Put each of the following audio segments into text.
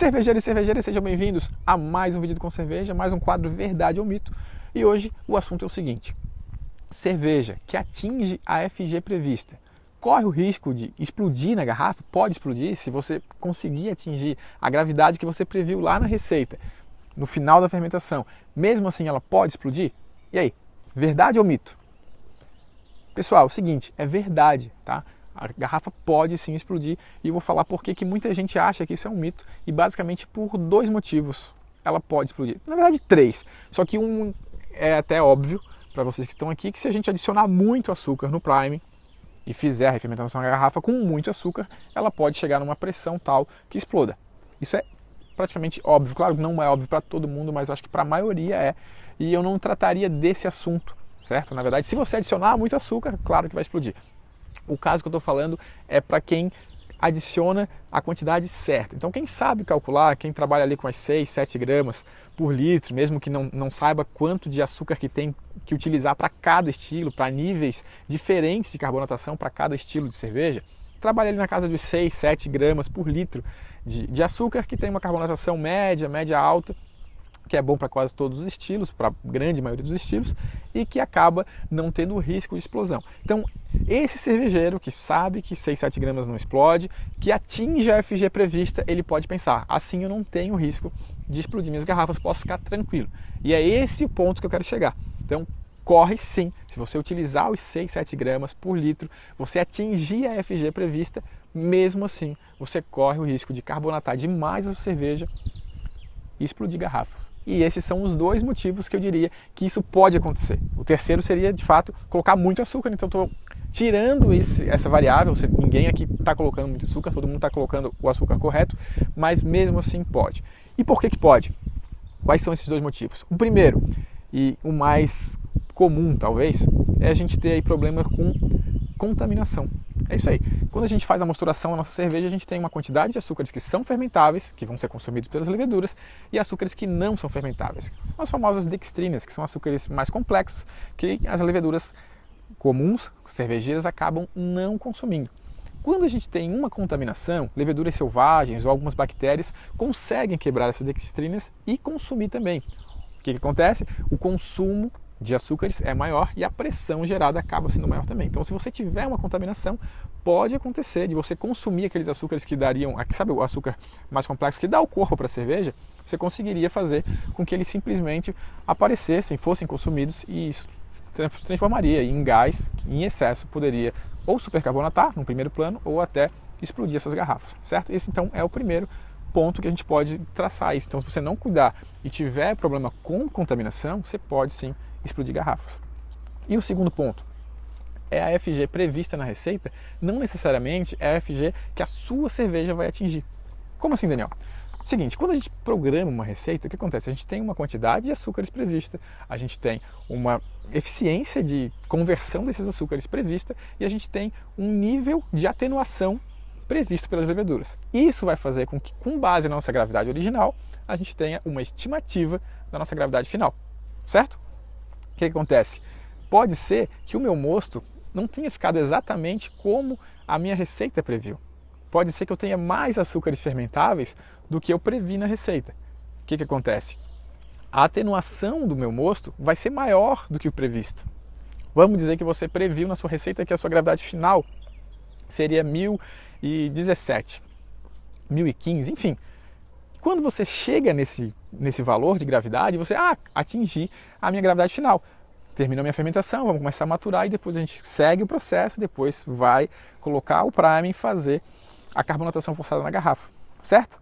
Cervejeiros e cervejeiras, sejam bem-vindos a mais um vídeo com cerveja, mais um quadro Verdade ou Mito. E hoje o assunto é o seguinte: cerveja que atinge a FG prevista corre o risco de explodir na garrafa? Pode explodir se você conseguir atingir a gravidade que você previu lá na receita, no final da fermentação. Mesmo assim ela pode explodir? E aí, verdade ou mito? Pessoal, é o seguinte, é verdade, tá? A garrafa pode sim explodir e eu vou falar por que muita gente acha que isso é um mito e basicamente por dois motivos ela pode explodir. Na verdade, três. Só que um é até óbvio para vocês que estão aqui, que se a gente adicionar muito açúcar no prime e fizer a refermentação da garrafa com muito açúcar, ela pode chegar numa pressão tal que exploda. Isso é praticamente óbvio. Claro que não é óbvio para todo mundo, mas eu acho que para a maioria é. E eu não trataria desse assunto, certo? Na verdade, se você adicionar muito açúcar, claro que vai explodir. O caso que eu estou falando é para quem adiciona a quantidade certa. Então quem sabe calcular, quem trabalha ali com as 6, 7 gramas por litro, mesmo que não saiba quanto de açúcar que tem que utilizar para cada estilo, para níveis diferentes de carbonatação para cada estilo de cerveja, trabalha ali na casa dos 6, 7 gramas por litro de açúcar, que tem uma carbonatação média, média alta, que é bom para quase todos os estilos, para a grande maioria dos estilos, e que acaba não tendo risco de explosão. Então, esse cervejeiro que sabe que 6, 7 gramas não explode, que atinge a FG prevista, ele pode pensar, assim eu não tenho risco de explodir minhas garrafas, posso ficar tranquilo. E é esse o ponto que eu quero chegar. Então, corre sim, se você utilizar os 6, 7 gramas por litro, você atingir a FG prevista, mesmo assim, você corre o risco de carbonatar demais a sua cerveja e explodir garrafas. E esses são os dois motivos que eu diria que isso pode acontecer. O terceiro seria, de fato, colocar muito açúcar. Então, estou tirando essa variável. Ninguém aqui está colocando muito açúcar, todo mundo está colocando o açúcar correto, mas mesmo assim pode. E por que pode? Quais são esses dois motivos? O primeiro, e o mais comum talvez, é a gente ter aí problema com contaminação. É isso aí. Quando a gente faz a mosturação da nossa cerveja, a gente tem uma quantidade de açúcares que são fermentáveis, que vão ser consumidos pelas leveduras, e açúcares que não são fermentáveis. São as famosas dextrinas, que são açúcares mais complexos, que as leveduras comuns, cervejeiras, acabam não consumindo. Quando a gente tem uma contaminação, leveduras selvagens ou algumas bactérias conseguem quebrar essas dextrinas e consumir também. O que acontece? O consumo de açúcares é maior e a pressão gerada acaba sendo maior também. Então, se você tiver uma contaminação, pode acontecer de você consumir aqueles açúcares que dariam, sabe o açúcar mais complexo que dá o corpo para a cerveja, você conseguiria fazer com que eles simplesmente aparecessem, fossem consumidos, e isso se transformaria em gás que em excesso poderia ou supercarbonatar no primeiro plano ou até explodir essas garrafas, certo? Esse então é o primeiro ponto que a gente pode traçar isso. Então, se você não cuidar e tiver problema com contaminação, você pode sim explodir garrafas. E o segundo ponto é a FG prevista na receita, não necessariamente é a FG que a sua cerveja vai atingir. Como assim, Daniel? Seguinte, quando a gente programa uma receita, o que acontece? A gente tem uma quantidade de açúcares prevista, a gente tem uma eficiência de conversão desses açúcares prevista e a gente tem um nível de atenuação previsto pelas leveduras. Isso vai fazer com que, com base na nossa gravidade original, a gente tenha uma estimativa da nossa gravidade final, certo? O que acontece? Pode ser que o meu mosto não tenha ficado exatamente como a minha receita previu. Pode ser que eu tenha mais açúcares fermentáveis do que eu previ na receita. O que acontece? A atenuação do meu mosto vai ser maior do que o previsto. Vamos dizer que você previu na sua receita que a sua gravidade final seria 1017, 1015, enfim. Quando você chega nesse valor de gravidade, você atingi a minha gravidade final. Terminou minha fermentação, vamos começar a maturar e depois a gente segue o processo, depois vai colocar o prime e fazer a carbonatação forçada na garrafa, certo?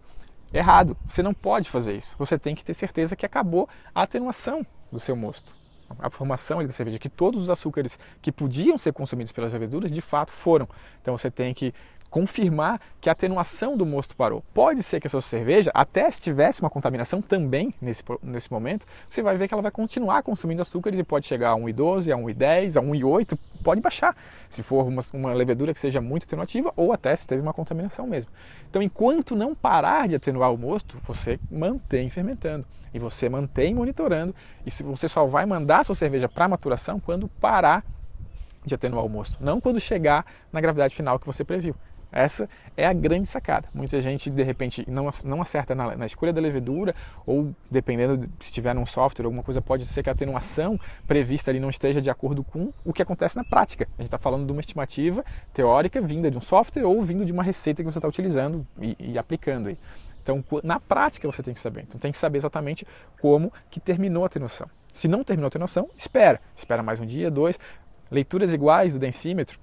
Errado, você não pode fazer isso. Você tem que ter certeza que acabou a atenuação do seu mosto. A formação da cerveja, que todos os açúcares que podiam ser consumidos pelas leveduras, de fato foram. Então você tem que confirmar que a atenuação do mosto parou. Pode ser que a sua cerveja, até se tivesse uma contaminação também nesse momento, você vai ver que ela vai continuar consumindo açúcares e pode chegar a 1,12, a 1,10, a 1,8, pode baixar, se for uma levedura que seja muito atenuativa ou até se teve uma contaminação mesmo. Então, enquanto não parar de atenuar o mosto, você mantém fermentando e você mantém monitorando, e você só vai mandar a sua cerveja para maturação quando parar de atenuar o mosto, não quando chegar na gravidade final que você previu. Essa é a grande sacada. Muita gente, de repente, não acerta na escolha da levedura, ou dependendo se tiver num software, alguma coisa, pode ser que a atenuação prevista ali não esteja de acordo com o que acontece na prática. A gente está falando de uma estimativa teórica vinda de um software ou vindo de uma receita que você está utilizando e aplicando aí. Então, na prática você tem que saber. Então, tem que saber exatamente como que terminou a atenuação. Se não terminou a atenuação, espera mais um dia, 2. Leituras iguais do densímetro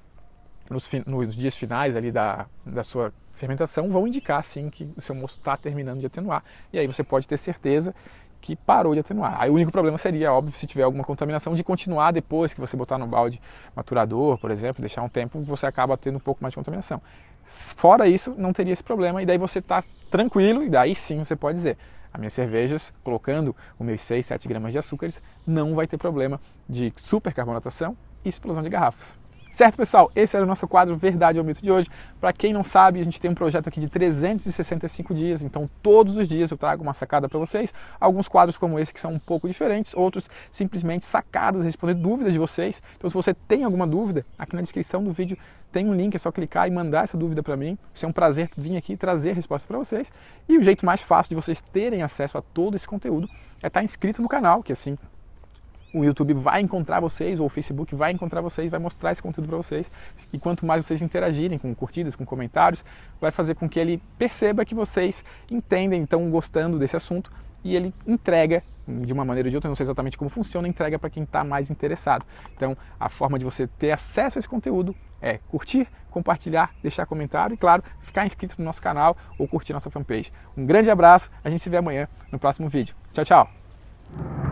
nos dias finais ali da sua fermentação vão indicar sim que o seu mosto está terminando de atenuar. E aí você pode ter certeza que parou de atenuar. Aí o único problema seria, óbvio, se tiver alguma contaminação, de continuar depois que você botar no balde maturador, por exemplo, deixar um tempo, você acaba tendo um pouco mais de contaminação. Fora isso, não teria esse problema, e daí você está tranquilo, e daí sim você pode dizer: as minhas cervejas, colocando os meus 6, 7 gramas de açúcares, não vai ter problema de supercarbonatação e explosão de garrafas. Certo, pessoal? Esse era o nosso quadro Verdade ou Mito de hoje. Para quem não sabe, a gente tem um projeto aqui de 365 dias, então todos os dias eu trago uma sacada para vocês. Alguns quadros como esse que são um pouco diferentes, outros simplesmente sacadas, responder dúvidas de vocês. Então se você tem alguma dúvida, aqui na descrição do vídeo tem um link, é só clicar e mandar essa dúvida para mim. Vai ser um prazer vir aqui e trazer a resposta para vocês. E o jeito mais fácil de vocês terem acesso a todo esse conteúdo é estar inscrito no canal, que assim o YouTube vai encontrar vocês, ou o Facebook vai encontrar vocês, vai mostrar esse conteúdo para vocês. E quanto mais vocês interagirem com curtidas, com comentários, vai fazer com que ele perceba que vocês entendem, estão gostando desse assunto, e ele entrega, de uma maneira ou de outra, não sei exatamente como funciona, entrega para quem está mais interessado. Então, a forma de você ter acesso a esse conteúdo é curtir, compartilhar, deixar comentário e, claro, ficar inscrito no nosso canal ou curtir nossa fanpage. Um grande abraço, a gente se vê amanhã no próximo vídeo. Tchau, tchau!